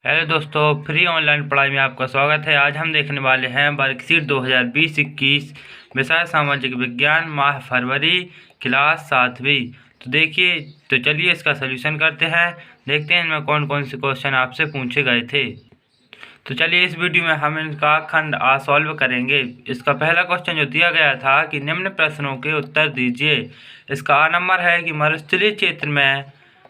Hello दोस्तों, free online पढ़ाई में आपका स्वागत है। आज हम देखने वाले हैं वर्कशीट 2020-21 विषय सामाजिक विज्ञान, माह फरवरी, क्लास 7वीं। तो चलिए इसका सलूशन करते हैं। देखते हैं इनमें कौन कौन से क्वेश्चन आपसे पूछे गए थे। तो चलिए इस वीडियो में हम इनका खंड आ सॉल्व करेंगे। इसका पहला क्वेश्चन जो दिया गया था कि निम्न प्रश्नों के उत्तर दीजिए। इसका आ नंबर है कि मरुस्थलीय क्षेत्र में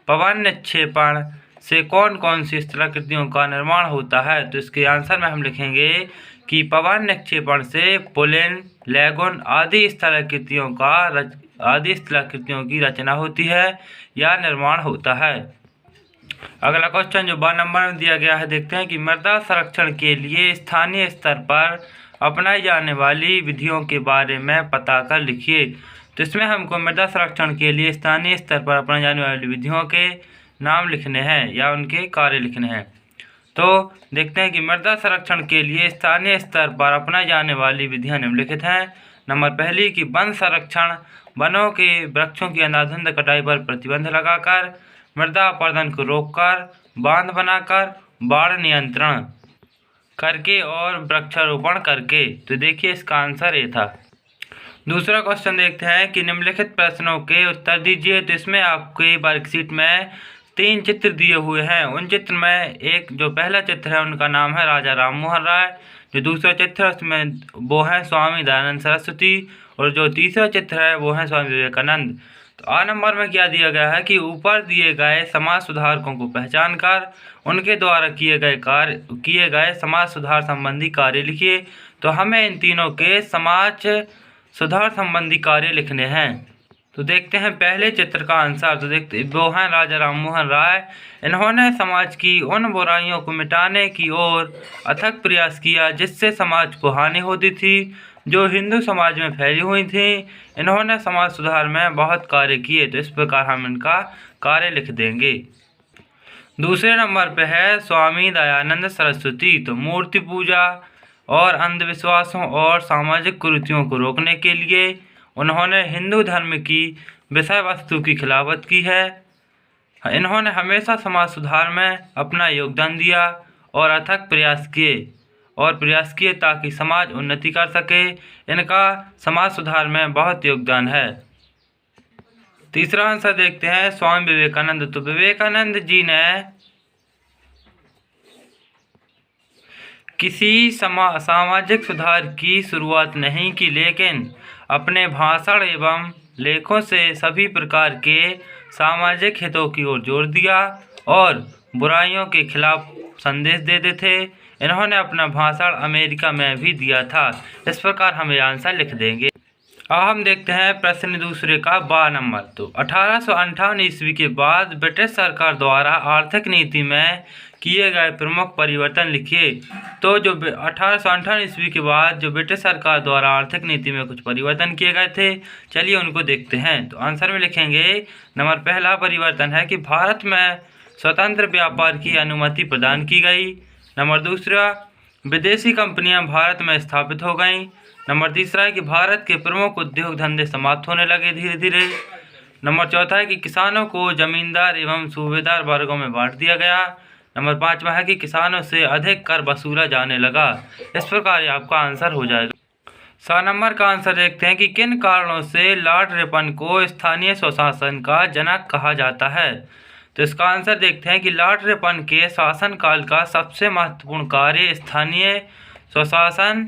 पवन निक्षेपण से कौन कौन सी स्थलाकृतियों का निर्माण होता है। तो इसके आंसर में हम लिखेंगे कि पवन निक्षेपण से पुलिन, लैगून आदि स्थलाकृतियों की रचना होती है या निर्माण होता है। अगला क्वेश्चन जो 12 नंबर में दिया गया है, देखते हैं कि मृदा संरक्षण के लिए स्थानीय स्तर पर अपनाई जाने वाली विधियों के बारे में पता कर लिखिए। तो इसमें हमको मृदा संरक्षण के लिए स्थानीय स्तर पर अपनाई जाने वाली विधियों के नाम लिखने हैं या उनके कार्य लिखने हैं। तो देखते हैं कि मृदा संरक्षण के लिए स्थानीय स्तर पर अपनाई जाने वाली विधियां निम्नलिखित हैं। नंबर पहली कि वन संरक्षण, वनों के वृक्षों की अंधाधुंध कटाई पर प्रतिबंध लगाकर, मृदा अपरदन को रोककर, बांध बनाकर, बाढ़ नियंत्रण करके और वृक्षारोपण करके। तो देखिए इसका आंसर ये था। दूसरा क्वेश्चन देखते हैं कि निम्नलिखित प्रश्नों के उत्तर दीजिए। तो इसमें आपके वर्कशीट में 3 चित्र दिए हुए हैं। उन चित्र में एक जो पहला चित्र है उनका नाम है राजा राम मोहन राय, जो दूसरा चित्र है उसमें वो है स्वामी दयानंद सरस्वती, और जो तीसरा चित्र है वो है स्वामी विवेकानंद। तो आ नंबर में क्या दिया गया है कि ऊपर दिए गए समाज सुधारकों को पहचान कर उनके द्वारा किए गए समाज सुधार संबंधी कार्य लिखिए। तो हमें इन तीनों के समाज सुधार संबंधी कार्य लिखने हैं। तो देखते हैं पहले चित्र का आंसर। तो देखते वो हैं राजा राम मोहन राय। इन्होंने समाज की उन बुराइयों को मिटाने की ओर अथक प्रयास किया जिससे समाज को हानि होती थी, जो हिंदू समाज में फैली हुई थी। इन्होंने समाज सुधार में बहुत कार्य किए। तो इस प्रकार हम इनका कार्य लिख देंगे। दूसरे नंबर पे है स्वामी दयानंद सरस्वती। तो मूर्ति पूजा और अंधविश्वासों और सामाजिक कुरीतियों को रोकने के लिए उन्होंने हिंदू धर्म की विषय वस्तु की खिलाफत की है। इन्होंने हमेशा समाज सुधार में अपना योगदान दिया और अथक प्रयास किए ताकि समाज उन्नति कर सके। इनका समाज सुधार में बहुत योगदान है। तीसरा आंसर देखते हैं स्वामी विवेकानंद। तो विवेकानंद जी ने किसी सामाजिक सुधार की शुरुआत नहीं की, लेकिन अपने भाषण एवं लेखों से सभी प्रकार के सामाजिक हितों की ओर जोर दिया और बुराइयों के खिलाफ संदेश देते थे। इन्होंने अपना भाषण अमेरिका में भी दिया था। इस प्रकार हम ये आंसर लिख देंगे। अब हम देखते हैं प्रश्न दूसरे का 12 नंबर। तो 1858 ईस्वी के बाद ब्रिटिश सरकार द्वारा आर्थिक नीति में किए गए प्रमुख परिवर्तन लिखिए। तो जो 1858 ईस्वी के बाद जो ब्रिटिश सरकार द्वारा आर्थिक नीति में कुछ परिवर्तन किए गए थे, चलिए उनको देखते हैं। तो आंसर में लिखेंगे नंबर पहला परिवर्तन है कि भारत में स्वतंत्र व्यापार की अनुमति प्रदान की गई। नंबर दूसरा, विदेशी कंपनियां भारत में स्थापित हो गईं। नंबर तीसरा है कि भारत के प्रमुख उद्योग धंधे समाप्त होने लगे धीरे धीरे। नंबर चौथा है कि किसानों को जमींदार एवं सूबेदार वर्गों में बांट दिया गया। नंबर 5वां है कि किसानों से अधिक कर वसूला जाने लगा। इस प्रकार ये आपका आंसर हो जाएगा। 7 नंबर का आंसर देखते हैं कि किन कारणों से लॉर्ड रिपन को स्थानीय स्वशासन का जनक कहा जाता है। तो इसका आंसर देखते हैं कि लॉर्ड रिपन के शासनकाल का सबसे महत्वपूर्ण कार्य स्थानीय स्वशासन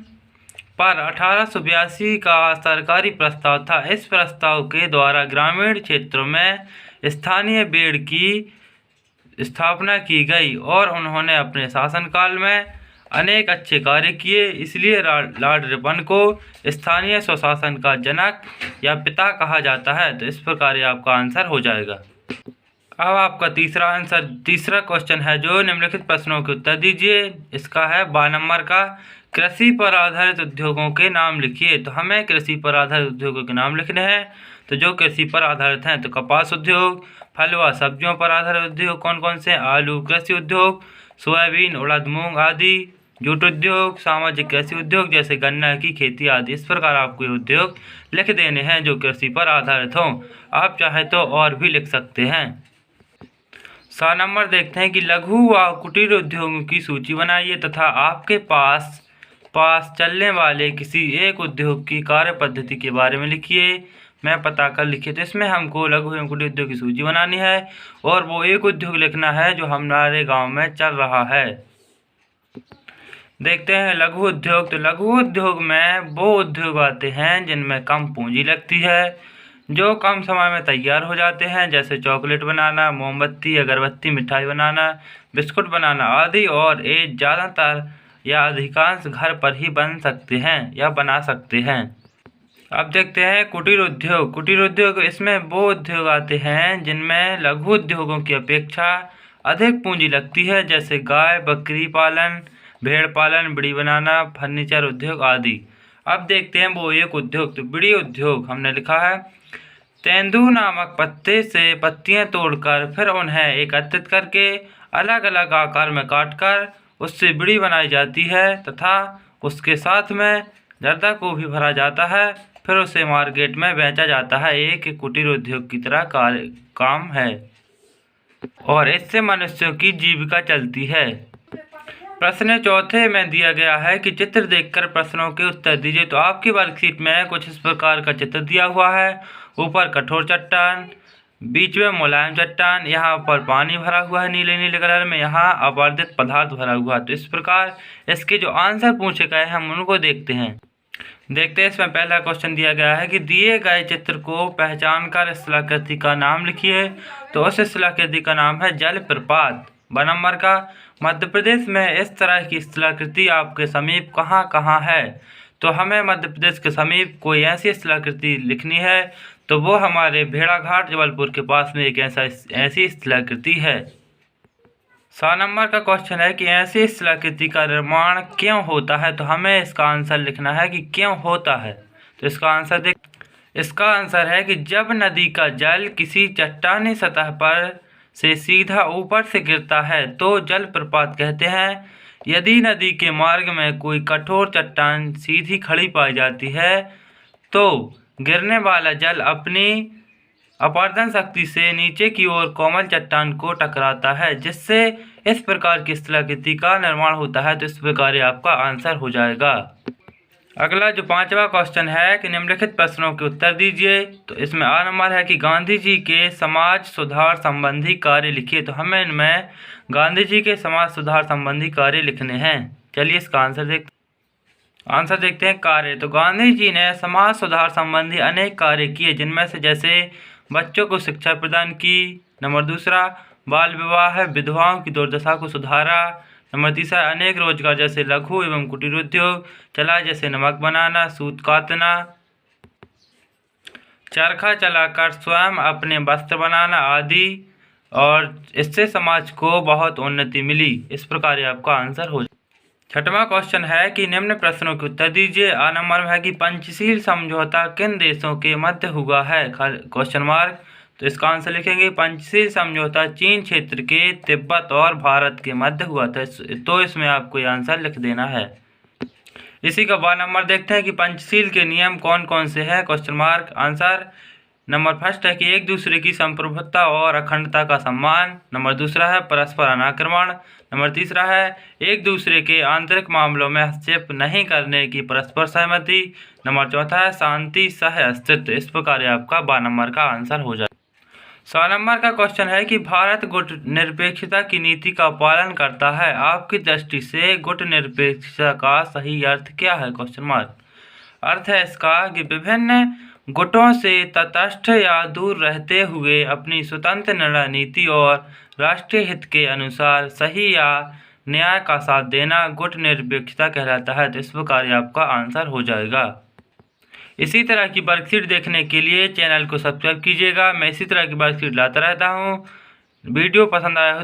पर 1882 का सरकारी प्रस्ताव था। इस प्रस्ताव के द्वारा ग्रामीण क्षेत्रों में स्थानीय बेड़ की स्थापना की गई और उन्होंने अपने शासनकाल में अनेक अच्छे कार्य किए। इसलिए लॉर्ड रिपन को स्थानीय स्वशासन का जनक या पिता कहा जाता है। तो इस प्रकार ये आपका आंसर हो जाएगा। अब आपका तीसरा क्वेश्चन है जो निम्नलिखित प्रश्नों के उत्तर दीजिए। इसका है 12 नंबर का, कृषि पर आधारित उद्योगों के नाम लिखिए। तो हमें कृषि पर आधारित उद्योगों के नाम लिखने हैं। तो जो कृषि पर आधारित हैं तो कपास उद्योग, फल व सब्जियों पर आधारित उद्योग कौन कौन से, आलू कृषि उद्योग, सोयाबीन, उड़द, मूंग आदि, जूट उद्योग, सामाजिक कृषि उद्योग जैसे गन्ना की खेती आदि। इस प्रकार आपको ये उद्योग लिख देने हैं जो कृषि पर आधारित हों। आप चाहे तो और भी लिख सकते हैं। 7 नंबर देखते हैं कि लघु व कुटीर उद्योगों की सूची बनाइए तथा आपके पास चलने वाले किसी एक उद्योग की कार्य पद्धति के बारे में लिखिए। मैं पता कर लिखिए। तो इसमें हमको लघु एवं कुटीर उद्योग की सूची बनानी है और वो एक उद्योग लिखना है जो हमारे गांव में चल रहा है। देखते हैं लघु उद्योग। तो लघु उद्योग में वो उद्योग आते हैं जिनमें कम पूंजी लगती है, जो कम समय में तैयार हो जाते हैं, जैसे चॉकलेट बनाना, मोमबत्ती, अगरबत्ती, मिठाई बनाना, बिस्कुट बनाना आदि। और ये ज़्यादातर या अधिकांश घर पर ही बन सकते हैं या बना सकते हैं। अब देखते हैं कुटीर उद्योग। कुटीर उद्योग इसमें वो उद्योग आते हैं जिनमें लघु उद्योगों की अपेक्षा अधिक पूंजी लगती है, जैसे गाय बकरी पालन, भेड़ पालन, बीड़ी बनाना, फर्नीचर उद्योग आदि। अब देखते हैं वो एक उद्योग। तो बीड़ी उद्योग हमने लिखा है, तेंदू नामक पत्ते से पत्तियां तोड़कर फिर उन्हें एकत्रित करके अलग अलग आकार में काटकर उससे बीड़ी बनाई जाती है तथा उसके साथ में जर्दा को भी भरा जाता है, फिर उसे मार्केट में बेचा जाता है। एक कुटीर उद्योग की तरह काम है और इससे मनुष्यों की जीविका चलती है। प्रश्न चौथे में दिया गया है कि चित्र देखकर प्रश्नों के उत्तर दीजिए। तो आपकी वर्कशीट में कुछ इस प्रकार का चित्र दिया हुआ है। ऊपर कठोर चट्टान, बीच में मुलायम चट्टान, यहाँ पर पानी भरा हुआ है नीले नीले कलर में, यहाँ अपर्दित पदार्थ भरा हुआ है। तो इस प्रकार इसके जो आंसर पूछे गए हैं हम उनको देखते हैं। इसमें पहला क्वेश्चन दिया गया है कि दिए गए चित्र को पहचान कर स्थलाकृति का नाम लिखिए। तो उस स्थलाकृति का नाम है जलप्रपात। 2 नंबर का, मध्य प्रदेश में इस तरह की स्थलाकृति आपके समीप कहाँ कहाँ है। तो हमें मध्य प्रदेश के समीप कोई ऐसी स्थलाकृति लिखनी है, तो वो हमारे भेड़ाघाट जबलपुर के पास में एक ऐसी स्थलाकृति है। 7 नंबर का क्वेश्चन है कि ऐसी स्थलाकृति का निर्माण क्यों होता है। तो हमें इसका आंसर लिखना है कि क्यों होता है। तो इसका आंसर है कि जब नदी का जल किसी चट्टानी सतह पर से सीधा ऊपर से गिरता है तो जलप्रपात कहते हैं। यदि नदी के मार्ग में कोई कठोर चट्टान सीधी खड़ी पाई जाती है तो गिरने वाला जल अपनी अपरदन शक्ति से नीचे की ओर कोमल चट्टान को टकराता है, जिससे इस प्रकार की स्थलाकृति का निर्माण होता है। तो इस प्रकार ये आपका आंसर हो जाएगा। अगला जो 5वां क्वेश्चन है कि निम्नलिखित प्रश्नों के उत्तर दीजिए। तो इसमें आ नंबर है कि गांधी जी के समाज सुधार संबंधी कार्य लिखिए। तो हमें इनमें गांधी जी के समाज सुधार संबंधी कार्य लिखने हैं। चलिए इसका आंसर देखते हैं। कार्य, तो गांधी जी ने समाज सुधार संबंधी अनेक कार्य किए, जिनमें से जैसे बच्चों को शिक्षा प्रदान की। नंबर 2, बाल विवाह, विधवाओं की दुर्दशा को सुधारा। नंबर 3, अनेक रोजगार जैसे लघु एवं कुटीर उद्योग चलाए, जैसे नमक बनाना, सूत काटना, चरखा चलाकर स्वयं अपने वस्त्र बनाना आदि। और इससे समाज को बहुत उन्नति मिली। इस प्रकार आपका आंसर हो जाए। 6वां क्वेश्चन है कि निम्न प्रश्नों के उत्तर दीजिए। आ नंबर में है कि पंचशील समझौता किन देशों के मध्य हुआ है। Question mark. तो इसका आंसर लिखेंगे पंचशील समझौता चीन क्षेत्र के तिब्बत और भारत के मध्य हुआ था। तो इसमें आपको ये आंसर लिख देना है। इसी का 12 नंबर देखते हैं कि पंचशील के नियम कौन कौन से हैं। Question mark. आंसर नंबर 1 है कि एक दूसरे की संप्रभुता और अखंडता का सम्मान। नंबर 2 है परस्पर अनाक्रमण। नंबर 3 है एक दूसरे के आंतरिक मामलों में हस्तक्षेप नहीं करने की परस्पर सहमति। नंबर 4 है शांति सह अस्तित्व। इस प्रकार आपका 12 नंबर का आंसर हो जाए। 100 नंबर का क्वेश्चन है कि भारत गुट निरपेक्षता की नीति का पालन करता है। आपकी दृष्टि से गुट निरपेक्षता का सही अर्थ क्या है। Question mark. अर्थ है इसका कि विभिन्न गुटों से तटस्थ या दूर रहते हुए अपनी स्वतंत्र निर्णय नीति और राष्ट्रीय हित के अनुसार सही या न्याय का साथ देना गुट निरपेक्षता कहलाता है। तो इस प्रकार आपका आंसर हो जाएगा। इसी तरह की वर्कशीट देखने के लिए चैनल को सब्सक्राइब कीजिएगा। मैं इसी तरह की वर्कशीट लाता रहता हूँ। वीडियो पसंद आया हो